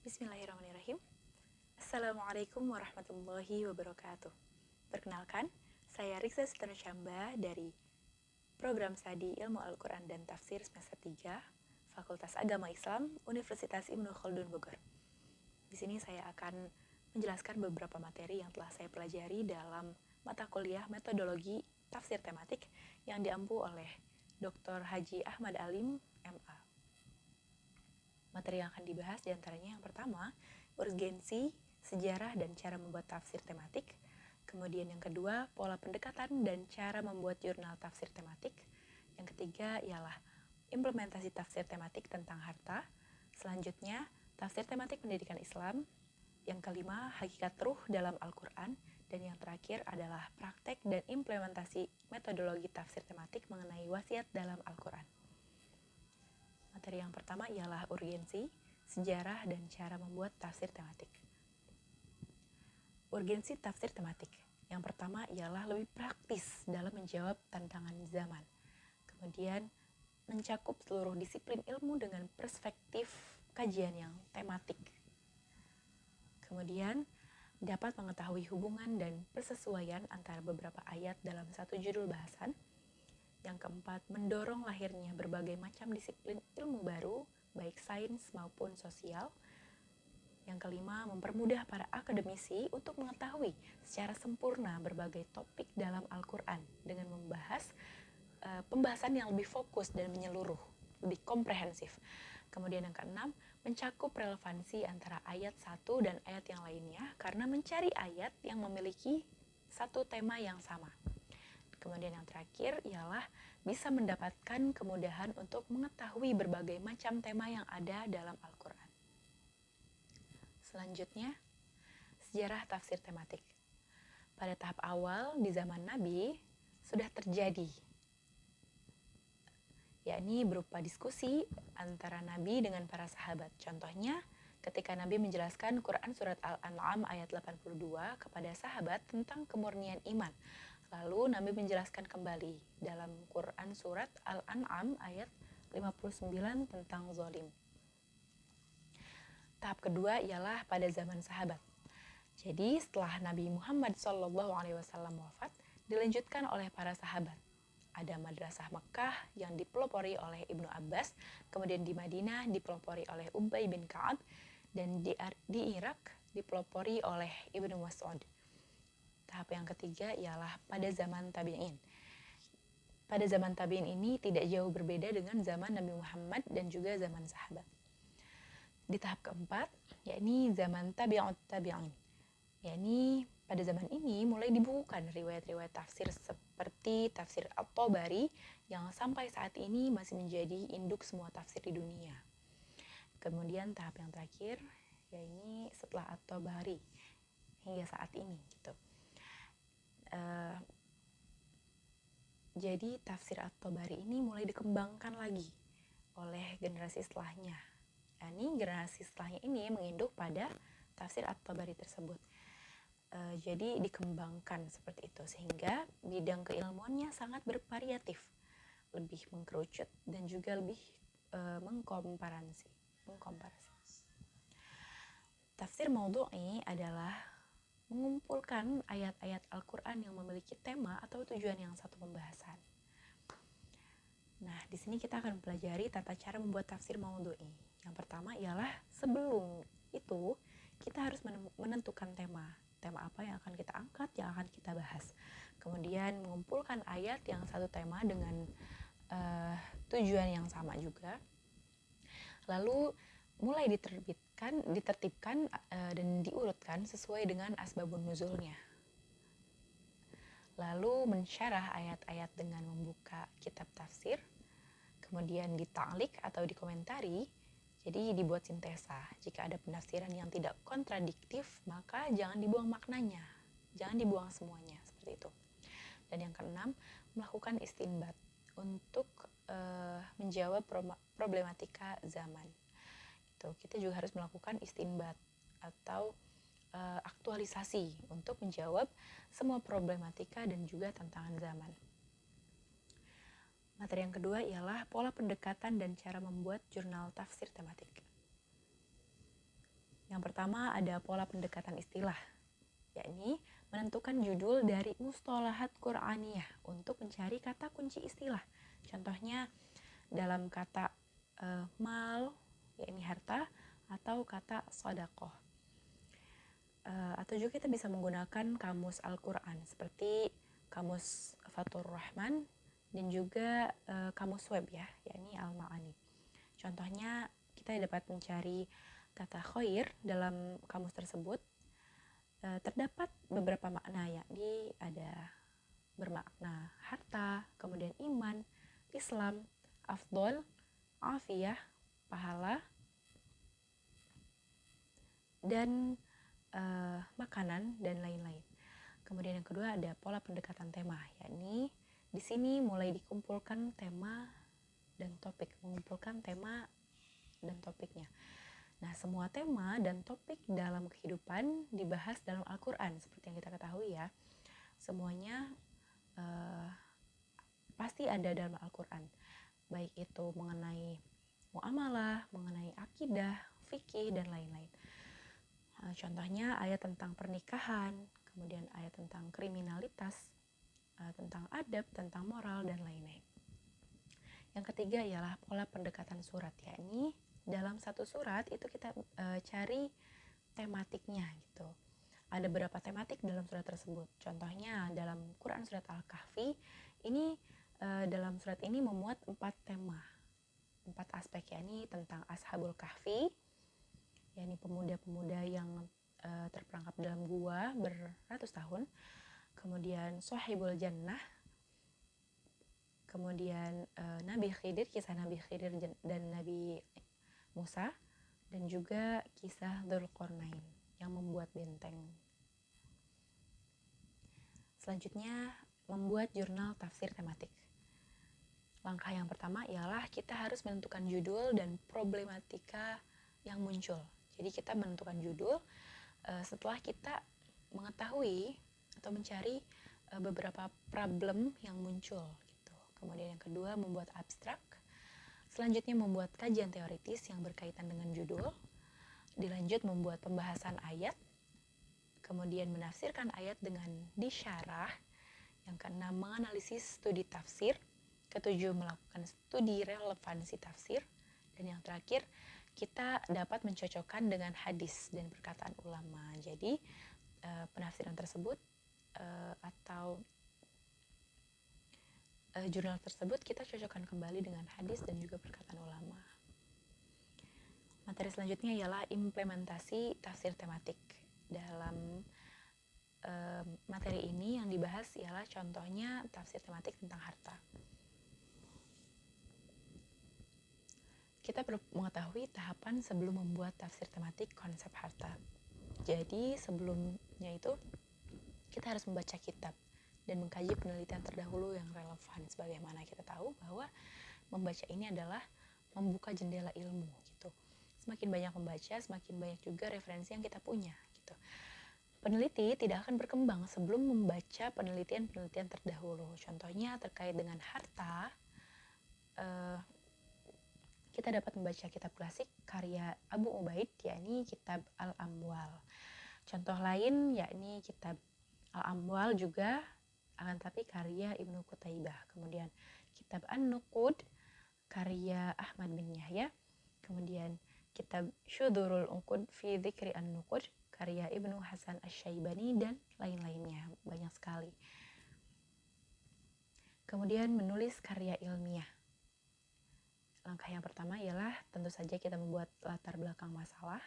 Bismillahirrahmanirrahim. Assalamualaikum warahmatullahi wabarakatuh. Perkenalkan, saya Riksa Sutana Syamba dari Program Studi Ilmu Al-Quran dan Tafsir semester 3, Fakultas Agama Islam, Universitas Ibnu Khaldun Bogor. Di sini saya akan menjelaskan beberapa materi yang telah saya pelajari dalam mata kuliah metodologi tafsir tematik yang diampu oleh Dr. Haji Ahmad Alim, MA. Materi yang akan dibahas diantaranya yang pertama, urgensi, sejarah, dan cara membuat tafsir tematik. Kemudian yang kedua, pola pendekatan dan cara membuat jurnal tafsir tematik. Yang ketiga ialah implementasi tafsir tematik tentang harta. Selanjutnya, tafsir tematik pendidikan Islam. Yang kelima, hakikat ruh dalam Al-Quran. Dan yang terakhir adalah praktek dan implementasi metodologi tafsir tematik mengenai wasiat dalam Al-Quran. Materi yang pertama ialah urgensi, sejarah, dan cara membuat tafsir tematik. Urgensi tafsir tematik. Yang pertama ialah lebih praktis dalam menjawab tantangan zaman. Kemudian mencakup seluruh disiplin ilmu dengan perspektif kajian yang tematik. Kemudian dapat mengetahui hubungan dan persesuaian antara beberapa ayat dalam satu judul bahasan. Yang keempat, mendorong lahirnya berbagai macam disiplin ilmu baru, baik sains maupun sosial. Yang kelima, mempermudah para akademisi untuk mengetahui secara sempurna berbagai topik dalam Al-Quran dengan membahas pembahasan yang lebih fokus dan menyeluruh, lebih komprehensif. Kemudian yang keenam, mencakup relevansi antara ayat satu dan ayat yang lainnya karena mencari ayat yang memiliki satu tema yang sama. Kemudian yang terakhir ialah bisa mendapatkan kemudahan untuk mengetahui berbagai macam tema yang ada dalam Al-Quran. Selanjutnya, sejarah tafsir tematik. Pada tahap awal di zaman Nabi sudah terjadi, yakni berupa diskusi antara Nabi dengan para sahabat. Contohnya, ketika Nabi menjelaskan Quran surat Al-An'am ayat 82 kepada sahabat tentang kemurnian iman. Lalu Nabi menjelaskan kembali dalam Quran surat Al-An'am ayat 59 tentang zalim. Tahap kedua ialah pada zaman sahabat. Jadi setelah Nabi Muhammad SAW wafat, dilanjutkan oleh para sahabat. Ada madrasah Mekah yang dipelopori oleh Ibnu Abbas, kemudian di Madinah dipelopori oleh Ubay bin Ka'ab, dan di Irak dipelopori oleh Ibnu Mas'ud. Tahap yang ketiga ialah pada zaman tabi'in. Pada zaman tabi'in ini tidak jauh berbeda dengan zaman Nabi Muhammad dan juga zaman sahabat. Di tahap keempat, yakni zaman tabi'ut tabi'in. Yakni pada zaman ini mulai dibukukan riwayat-riwayat tafsir seperti tafsir At-Tabari yang sampai saat ini masih menjadi induk semua tafsir di dunia. Kemudian tahap yang terakhir, yakni setelah At-Tabari hingga saat ini gitu. Jadi tafsir At-Tabari ini mulai dikembangkan lagi oleh generasi setelahnya. Yani generasi setelahnya ini menginduk pada tafsir At-Tabari tersebut. Jadi dikembangkan seperti itu sehingga bidang keilmuannya sangat bervariatif, lebih mengkerucut dan juga lebih mengkomparasi. Tafsir maudhu'i adalah mengumpulkan ayat-ayat Al-Quran yang memiliki tema atau tujuan yang satu pembahasan. Nah, di sini kita akan pelajari tata cara membuat tafsir maudhu'i. Yang pertama ialah sebelum itu kita harus menentukan tema apa yang akan kita angkat, yang akan kita bahas. Kemudian mengumpulkan ayat yang satu tema dengan tujuan yang sama juga. Lalu mulai ditertibkan dan diurutkan sesuai dengan asbabun nuzulnya. Lalu mensyarah ayat-ayat dengan membuka kitab tafsir, kemudian dita'liq atau dikomentari, jadi dibuat sintesa. Jika ada penafsiran yang tidak kontradiktif, maka jangan dibuang maknanya, jangan dibuang semuanya, seperti itu. Dan yang keenam, melakukan istinbat untuk menjawab problematika zaman. Kita juga harus melakukan istinbat atau aktualisasi untuk menjawab semua problematika dan juga tantangan zaman. Materi yang kedua ialah pola pendekatan dan cara membuat jurnal tafsir tematik. Yang pertama ada pola pendekatan istilah, yakni menentukan judul dari mustalahat Qur'aniyah untuk mencari kata kunci istilah. Contohnya dalam kata mal, yakni harta, atau kata shadaqah. Atau juga kita bisa menggunakan kamus Al-Quran seperti kamus Fathur Rahman dan juga kamus web ya, yakni Al-Ma'ani. Contohnya kita dapat mencari kata khair dalam kamus tersebut. Terdapat beberapa makna, yakni ada bermakna harta, kemudian iman, Islam, afdol, afiyah, pahala, dan makanan dan lain-lain. Kemudian yang kedua ada pola pendekatan tema, yakni di sini mulai dikumpulkan tema dan topik, mengumpulkan tema dan topiknya. Nah, semua tema dan topik dalam kehidupan dibahas dalam Al-Quran, seperti yang kita ketahui ya. Semuanya pasti ada dalam Al-Quran, baik itu mengenai muamalah, mengenai akidah, fikih, dan lain-lain. Contohnya ayat tentang pernikahan, kemudian ayat tentang kriminalitas, tentang adab, tentang moral, dan lain-lain. Yang ketiga ialah pola pendekatan surat, yakni dalam satu surat itu kita cari tematiknya gitu. Ada beberapa tematik dalam surat tersebut. Contohnya dalam Quran surat Al-Kahfi ini dalam surat ini memuat 4 tema, 4 aspek, yakni tentang Ashabul Kahfi, yakni pemuda-pemuda yang terperangkap dalam gua beratus tahun. Kemudian Sohibul Jannah, kemudian Nabi Khidir, kisah Nabi Khidir dan Nabi Musa, dan juga kisah Dzulqarnain yang membuat benteng. Selanjutnya, membuat jurnal tafsir tematik. Langkah yang pertama ialah kita harus menentukan judul dan problematika yang muncul. Jadi kita menentukan judul setelah kita mengetahui atau mencari beberapa problem yang muncul gitu. Kemudian yang kedua membuat abstrak. Selanjutnya membuat kajian teoritis yang berkaitan dengan judul. Dilanjut membuat pembahasan ayat. Kemudian menafsirkan ayat dengan disyarah. Yang keenam menganalisis studi tafsir. Ketujuh melakukan studi relevansi tafsir. Dan yang terakhir kita dapat mencocokkan dengan hadis dan perkataan ulama. Jadi penafsiran tersebut atau jurnal tersebut kita cocokkan kembali dengan hadis dan juga perkataan ulama. Materi selanjutnya ialah implementasi tafsir tematik. Dalam materi ini yang dibahas ialah contohnya tafsir tematik tentang harta. Kita perlu mengetahui tahapan sebelum membuat tafsir tematik konsep harta. Jadi sebelumnya itu kita harus membaca kitab dan mengkaji penelitian terdahulu yang relevan. Sebagaimana kita tahu bahwa membaca ini adalah membuka jendela ilmu gitu. Semakin banyak membaca, semakin banyak juga referensi yang kita punya gitu. Peneliti tidak akan berkembang sebelum membaca penelitian-penelitian terdahulu. Contohnya terkait dengan harta, kita dapat membaca kitab klasik karya Abu Ubaid, yakni kitab Al-Amwal. Contoh lain yakni kitab Al-Amwal juga akan tapi karya Ibnu Qutaibah. Kemudian kitab An-Nuqud karya Ahmad bin Yahya. Kemudian kitab Syudurul Unqud fi Dzikri An-Nuqud karya Ibnu Hasan Asy-Syaibani dan lain-lainnya, banyak sekali. Kemudian menulis karya ilmiah. Langkah yang pertama ialah tentu saja kita membuat latar belakang masalah.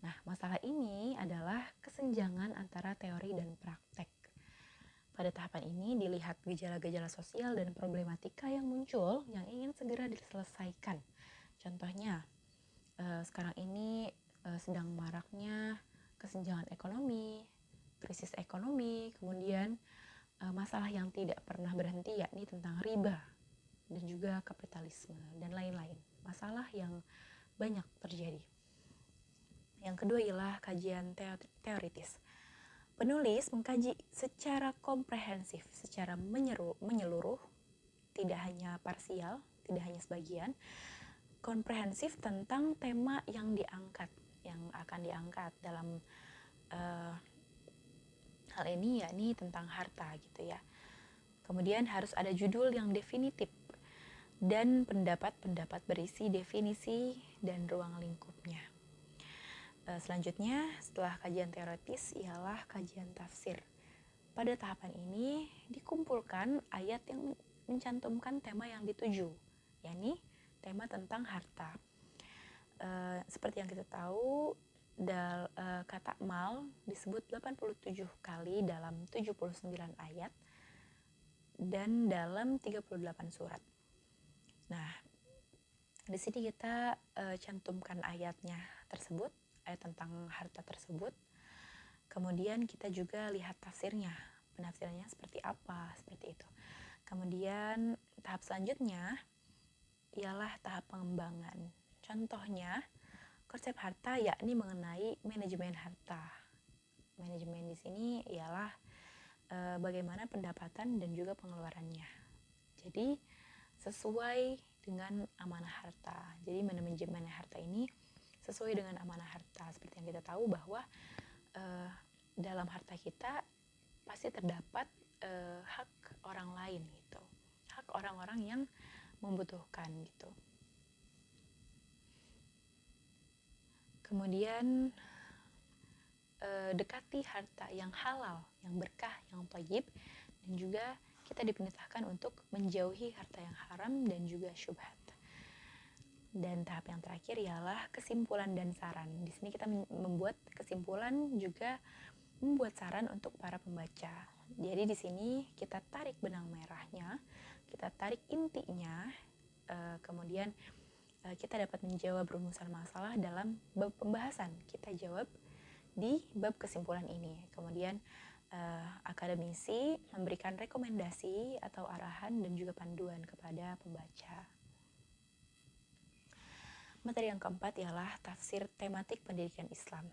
Nah, masalah ini adalah kesenjangan antara teori dan praktek. Pada tahapan ini dilihat gejala-gejala sosial dan problematika yang muncul yang ingin segera diselesaikan. Contohnya, sekarang ini sedang maraknya kesenjangan ekonomi, krisis ekonomi, kemudian masalah yang tidak pernah berhenti yakni tentang riba dan juga kapitalisme dan lain-lain. Masalah yang banyak terjadi. Yang kedua ialah kajian teoritis. Penulis mengkaji secara komprehensif, secara menyeluruh, tidak hanya parsial, tidak hanya sebagian, komprehensif tentang tema yang diangkat, yang akan diangkat dalam hal ini, yakni tentang harta gitu ya. Kemudian harus ada judul yang definitif dan pendapat-pendapat berisi definisi dan ruang lingkupnya. Selanjutnya, setelah kajian teoritis ialah kajian tafsir. Pada tahapan ini dikumpulkan ayat yang mencantumkan tema yang dituju, yakni tema tentang harta. Seperti yang kita tahu, kata mal disebut 87 kali dalam 79 ayat dan dalam 38 surat. Nah, di sini kita cantumkan ayatnya tersebut, ayat tentang harta tersebut. Kemudian kita juga lihat tafsirnya, penafsirannya seperti apa, seperti itu. Kemudian tahap selanjutnya ialah tahap pengembangan. Contohnya, konsep harta yakni mengenai manajemen harta. Manajemen di sini ialah bagaimana pendapatan dan juga pengeluarannya. Jadi sesuai dengan amanah harta. Jadi manajemen harta ini sesuai dengan amanah harta. Seperti yang kita tahu bahwa dalam harta kita pasti terdapat hak orang lain gitu, hak orang-orang yang membutuhkan gitu. Kemudian dekati harta yang halal, yang berkah, yang thayyib, dan juga kita diperintahkan untuk menjauhi harta yang haram dan juga syubhat. Dan tahap yang terakhir ialah kesimpulan dan saran. Di sini kita membuat kesimpulan juga membuat saran untuk para pembaca. Jadi di sini kita tarik benang merahnya, kita tarik intinya, kemudian kita dapat menjawab rumusan masalah dalam bab pembahasan. Kita jawab di bab kesimpulan ini. Kemudian akademisi memberikan rekomendasi atau arahan dan juga panduan kepada pembaca. Materi yang keempat ialah tafsir tematik pendidikan Islam.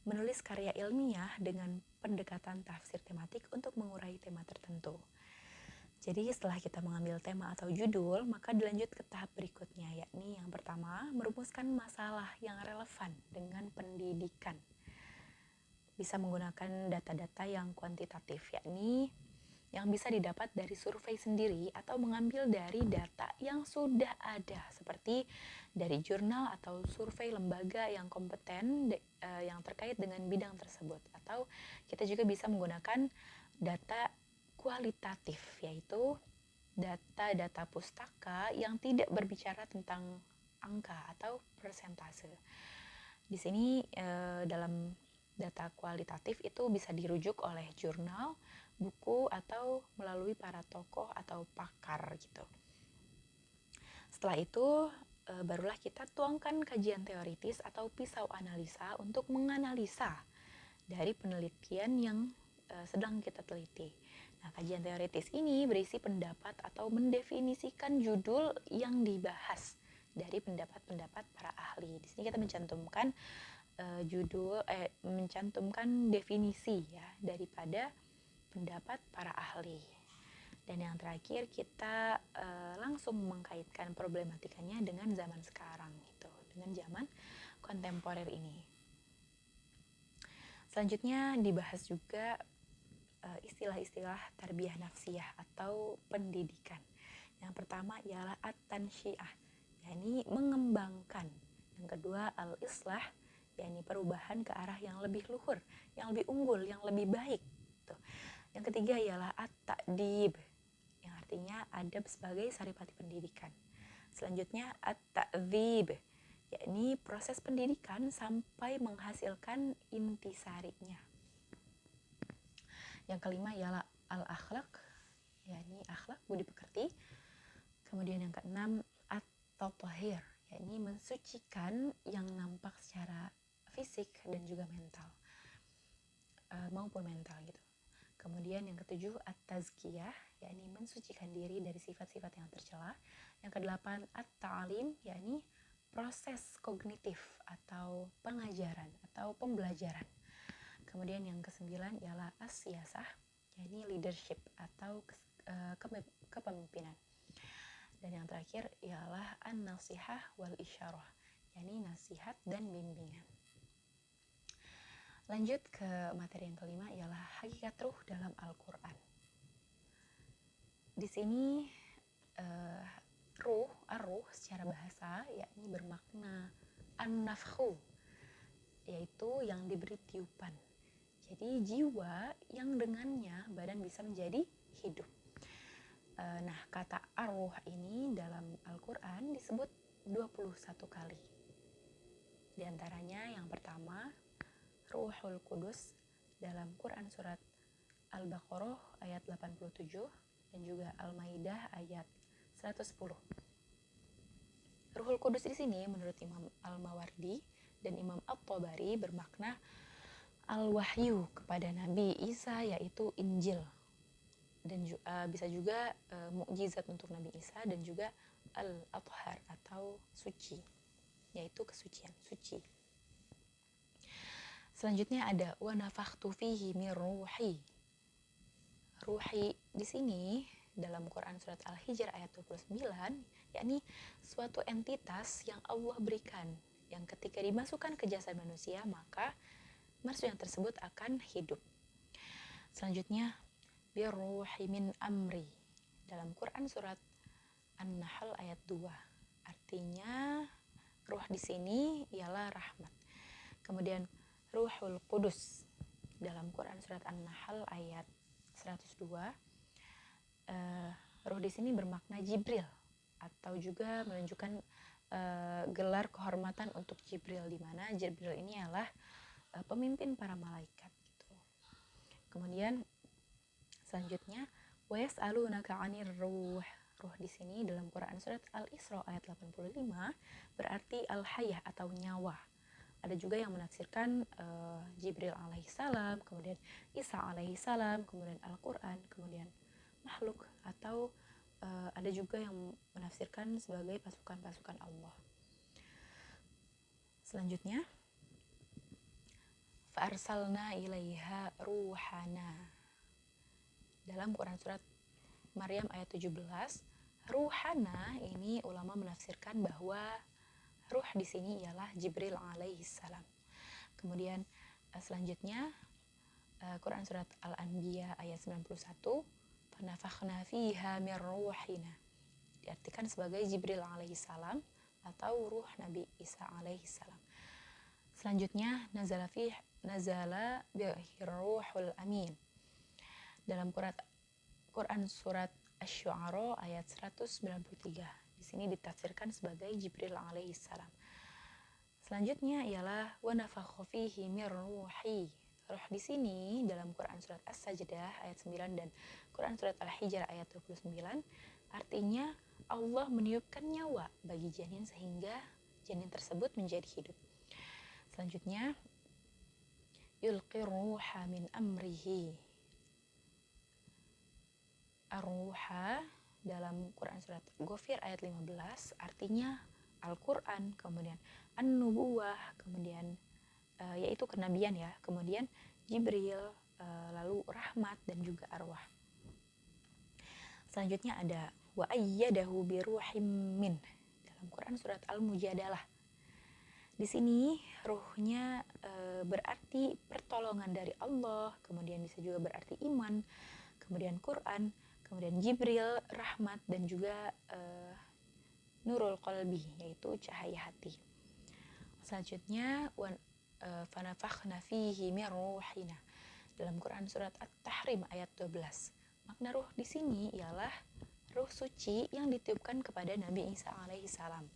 Menulis karya ilmiah dengan pendekatan tafsir tematik untuk mengurai tema tertentu. Jadi setelah kita mengambil tema atau judul, maka dilanjut ke tahap berikutnya, yakni yang pertama, merumuskan masalah yang relevan dengan pendidikan. Bisa menggunakan data-data yang kuantitatif, yakni yang bisa didapat dari survei sendiri atau mengambil dari data yang sudah ada, seperti dari jurnal atau survei lembaga yang kompeten yang terkait dengan bidang tersebut. Atau kita juga bisa menggunakan data kualitatif, yaitu data-data pustaka yang tidak berbicara tentang angka atau persentase. Di sini dalam data kualitatif itu bisa dirujuk oleh jurnal, buku, atau melalui para tokoh atau pakar gitu. Setelah itu barulah kita tuangkan kajian teoritis atau pisau analisa untuk menganalisa dari penelitian yang sedang kita teliti. Nah, kajian teoritis ini berisi pendapat atau mendefinisikan judul yang dibahas dari pendapat-pendapat para ahli. Di sini kita mencantumkan mencantumkan definisi ya daripada pendapat para ahli. Dan yang terakhir kita langsung mengkaitkan problematikanya dengan zaman sekarang gitu, dengan zaman kontemporer ini. Selanjutnya dibahas juga istilah-istilah tarbiyah nafsiyah atau pendidikan. Yang pertama ialah at-tansyiah, yakni mengembangkan. Yang kedua al-islah, yakni perubahan ke arah yang lebih luhur, yang lebih unggul, yang lebih baik. Yang ketiga ialah at-ta'dib, yang artinya adab sebagai saripati pendidikan. Selanjutnya at-ta'dzib, yakni proses pendidikan sampai menghasilkan intisarinya. Yang kelima ialah al-akhlaq, yakni akhlak budi pekerti. Kemudian yang keenam at-tatahir, yakni mensucikan yang nampak secara fisik dan juga mental maupun mental gitu. Kemudian yang ketujuh at-tazkiyah, yakni mensucikan diri dari sifat-sifat yang tercela. Yang kedelapan at-ta'lim, yakni proses kognitif atau pengajaran atau pembelajaran. Kemudian yang kesembilan ialah as-siyasah, yakni leadership atau kepemimpinan. Dan yang terakhir ialah an-nasihah wal isyarah, yakni nasihat dan bimbingan. Lanjut ke materi yang kelima, ialah hakikat ruh dalam Al-Quran. Di sini ar-ruh secara bahasa yakni bermakna an-nafkhu, yaitu yang diberi tiupan. Jadi jiwa yang dengannya badan bisa menjadi hidup. Nah, kata ar-ruh ini dalam Al-Quran disebut 21 kali. Di antaranya yang pertama, Ruhul Qudus dalam Quran surat Al-Baqarah ayat 87 dan juga Al-Maidah ayat 110. Ruhul Qudus di sini menurut Imam Al-Mawardi dan Imam At-Tabari bermakna al-wahyu kepada Nabi Isa, yaitu Injil, dan bisa juga mukjizat untuk Nabi Isa, dan juga al-athhar atau suci, yaitu kesucian, suci. Selanjutnya ada wa nafakhtu fihi mir ruhi. Ruhi di sini dalam Quran surat Al-Hijr ayat 29, yakni suatu entitas yang Allah berikan, yang ketika dimasukkan ke jasad manusia maka manusia yang tersebut akan hidup. Selanjutnya bir ruhi min amri dalam Quran surat An-Nahl ayat 2. Artinya ruh di sini ialah rahmat. Kemudian Ruhul Qudus dalam Quran surat An-Nahl ayat 102. Ruh di sini bermakna Jibril, atau juga menunjukkan gelar kehormatan untuk Jibril, di mana Jibril ini adalah pemimpin para malaikat gitu. Kemudian selanjutnya wa yas'alunaka 'anir ruh. Ruh di sini dalam Quran surat Al-Isra ayat 85 berarti al-hayah atau nyawa. Ada juga yang menafsirkan Jibril alaihissalam, kemudian Isa alaihissalam, kemudian Al-Quran, kemudian makhluk, atau ada juga yang menafsirkan sebagai pasukan-pasukan Allah. Selanjutnya fa'arsalna ilaiha ruhana dalam Quran surat Maryam ayat 17. Ruhana ini ulama menafsirkan bahwa ruh di sini ialah Jibril alaihissalam. Kemudian selanjutnya Quran surat Al-Anbiya ayat 91, fanafakhna fiha min ruhina, diartikan sebagai Jibril alaihissalam atau ruh Nabi Isa alaihissalam. Selanjutnya nazala bihi ruhul amin dalam Quran surat Asy-Syu'ara ayat 193. Di sini ditafsirkan sebagai Jibril alaihissalam. Selanjutnya ialah wa nafakha fihi mir ruhi. Ruh di sini dalam Quran surat As-Sajdah ayat 9 dan Quran surat Al-Hijr ayat 29 artinya Allah meniupkan nyawa bagi janin sehingga janin tersebut menjadi hidup. Selanjutnya yulqir ruha min amrihi. Ar-ruha dalam Quran surat Ghafir ayat 15 artinya Al-Quran, kemudian An-Nubuwah, kemudian yaitu kenabian ya, kemudian Jibril, lalu rahmat dan juga arwah. Selanjutnya ada wa ayyadahu bi ruhim min dalam Quran surat Al-Mujadalah. Di sini ruhnya berarti pertolongan dari Allah, kemudian bisa juga berarti iman, kemudian Quran, kemudian Jibril, rahmat, dan juga nurul qalbi, yaitu cahaya hati. Selanjutnya fanafakhna fihi min ruhina dalam Quran surat At-Tahrim ayat 12. Makna ruh di sini ialah ruh suci yang ditiupkan kepada Nabi Isa alaihissalam.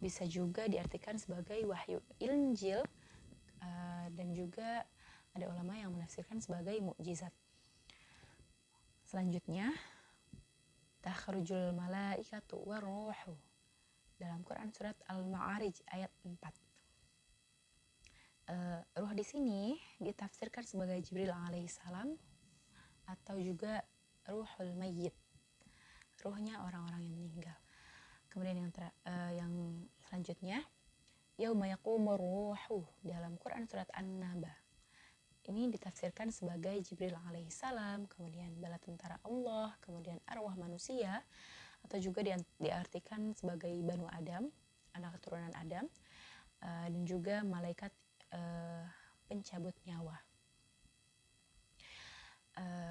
Bisa juga diartikan sebagai wahyu Injil, dan juga ada ulama yang menafsirkan sebagai mukjizat. Selanjutnya takhrujul malaikatu waruhu dalam Quran surat Al-Ma'arij ayat 4. Ruh di sini ditafsirkan sebagai Jibril alaihissalam atau juga ruhul mayyit, ruhnya orang-orang yang meninggal. Kemudian yang selanjutnya yauma yaqumur ruhu dalam Quran surat An-Naba. Ini ditafsirkan sebagai Jibril alaihissalam, kemudian bala tentara Allah, kemudian arwah manusia, atau juga diartikan sebagai Banu Adam, anak keturunan Adam, dan juga malaikat pencabut nyawa.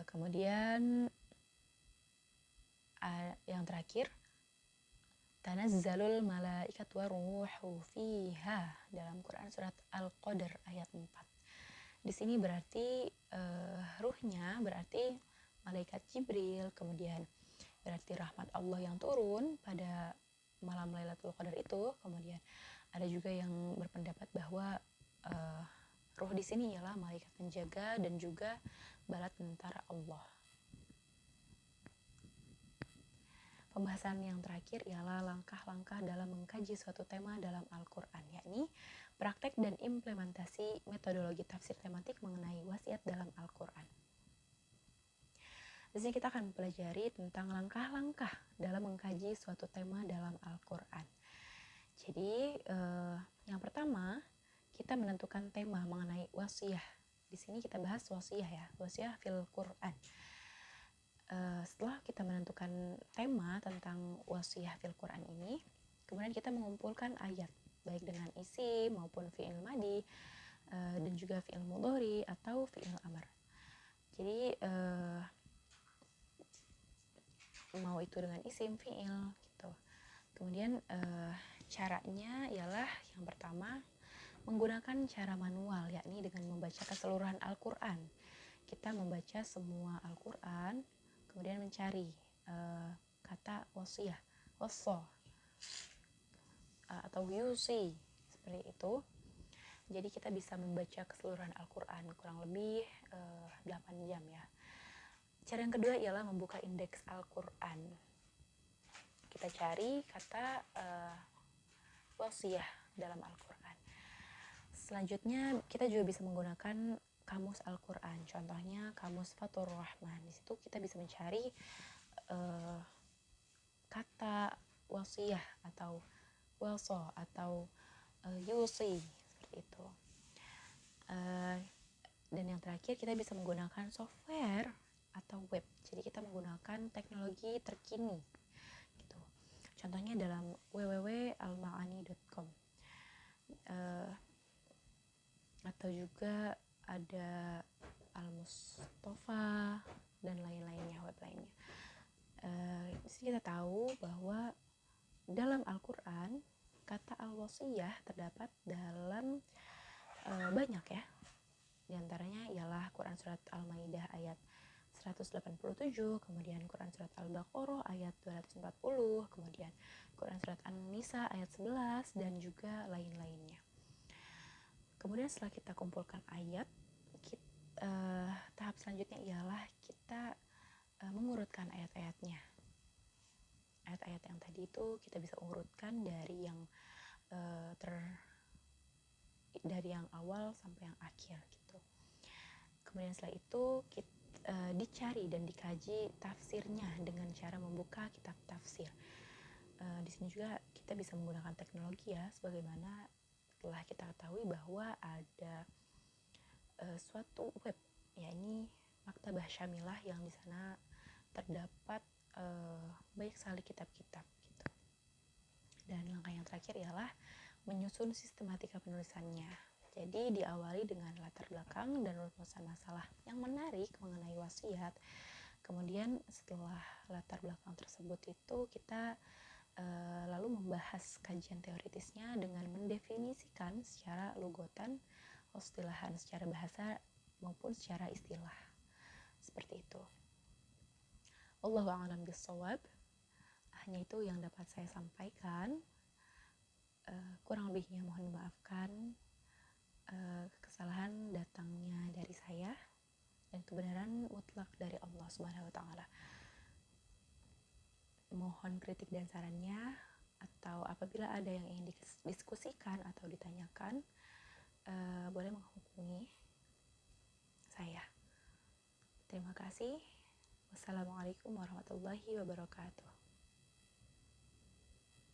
Kemudian yang terakhir, tanazzalul malaikat waruhu fiha dalam Quran surat Al-Qadr ayat 4. Di sini berarti ruhnya berarti malaikat Jibril, kemudian berarti rahmat Allah yang turun pada malam Lailatul Qadar itu. Kemudian ada juga yang berpendapat bahwa ruh di sini ialah malaikat penjaga dan juga bala tentara Allah. Pembahasan yang terakhir ialah langkah-langkah dalam mengkaji suatu tema dalam Al-Quran, yakni praktek dan implementasi metodologi tafsir tematik mengenai wasiat dalam Al-Quran. Di sini kita akan mempelajari tentang langkah-langkah dalam mengkaji suatu tema dalam Al-Quran. Jadi, yang pertama, kita menentukan tema mengenai wasiyah. Di sini kita bahas wasiyah ya, wasiyah fil Quran. Setelah kita menentukan tema tentang wasiyah fil Quran ini, kemudian kita mengumpulkan ayat baik dengan isim maupun fi'il madi dan juga fi'il mudhari atau fi'il amr. Jadi mau itu dengan isim, fi'il gitu. Kemudian caranya ialah yang pertama menggunakan cara manual, yakni dengan membaca keseluruhan Al-Quran. Kita membaca semua Al-Quran, kemudian mencari kata wasiyah, wasso, atau yusi, seperti itu. Jadi kita bisa membaca keseluruhan Al-Quran kurang lebih 8 jam ya. Cara yang kedua ialah membuka indeks Al-Quran. Kita cari kata wasiyah dalam Al-Quran. Selanjutnya kita juga bisa menggunakan kamus Al-Quran. Contohnya kamus Fathur Rahman. Di situ kita bisa mencari kata wasiyah atau waso atau yusi, seperti itu. Dan yang terakhir kita bisa menggunakan software atau web. Jadi kita menggunakan teknologi terkini gitu. Contohnya dalam www.almaani.com atau juga ada Al-Mustafa dan lain-lainnya, web lainnya. Di sini kita tahu bahwa dalam Al-Quran kata al-wasiyah terdapat dalam banyak ya. Di antaranya ialah Quran surat Al-Maidah ayat 187, kemudian Quran surat Al-Baqarah ayat 240, kemudian Quran surat An-Nisa ayat 11 dan juga lain-lainnya. Kemudian setelah kita kumpulkan ayat, tahap selanjutnya ialah kita mengurutkan ayat-ayatnya. Ayat-ayat yang tadi itu kita bisa urutkan dari yang dari yang awal sampai yang akhir gitu. Kemudian setelah itu kita dicari dan dikaji tafsirnya dengan cara membuka kitab tafsir. Di sini juga kita bisa menggunakan teknologi ya, sebagaimana telah kita ketahui bahwa ada suatu web, yakni Maktabah Syamilah, yang di sana terdapat banyak sekali kitab-kitab gitu. Dan langkah yang terakhir ialah menyusun sistematika penulisannya. Jadi diawali dengan latar belakang dan rumusan masalah yang menarik mengenai wasiat. Kemudian setelah latar belakang tersebut itu kita lalu membahas kajian teoritisnya dengan mendefinisikan secara lugotan, istilahan secara bahasa maupun secara istilah. Seperti itu. Wallahu a'lam bishawab. Hanya itu yang dapat saya sampaikan. Kurang lebihnya mohon dimaafkan. Kesalahan datangnya dari saya dan kebenaran mutlak dari Allah Subhanahu wa taala. Mohon kritik dan sarannya, atau apabila ada yang ingin didiskusikan atau ditanyakan, boleh menghubungi saya. Terima kasih. Wassalamualaikum warahmatullahi wabarakatuh.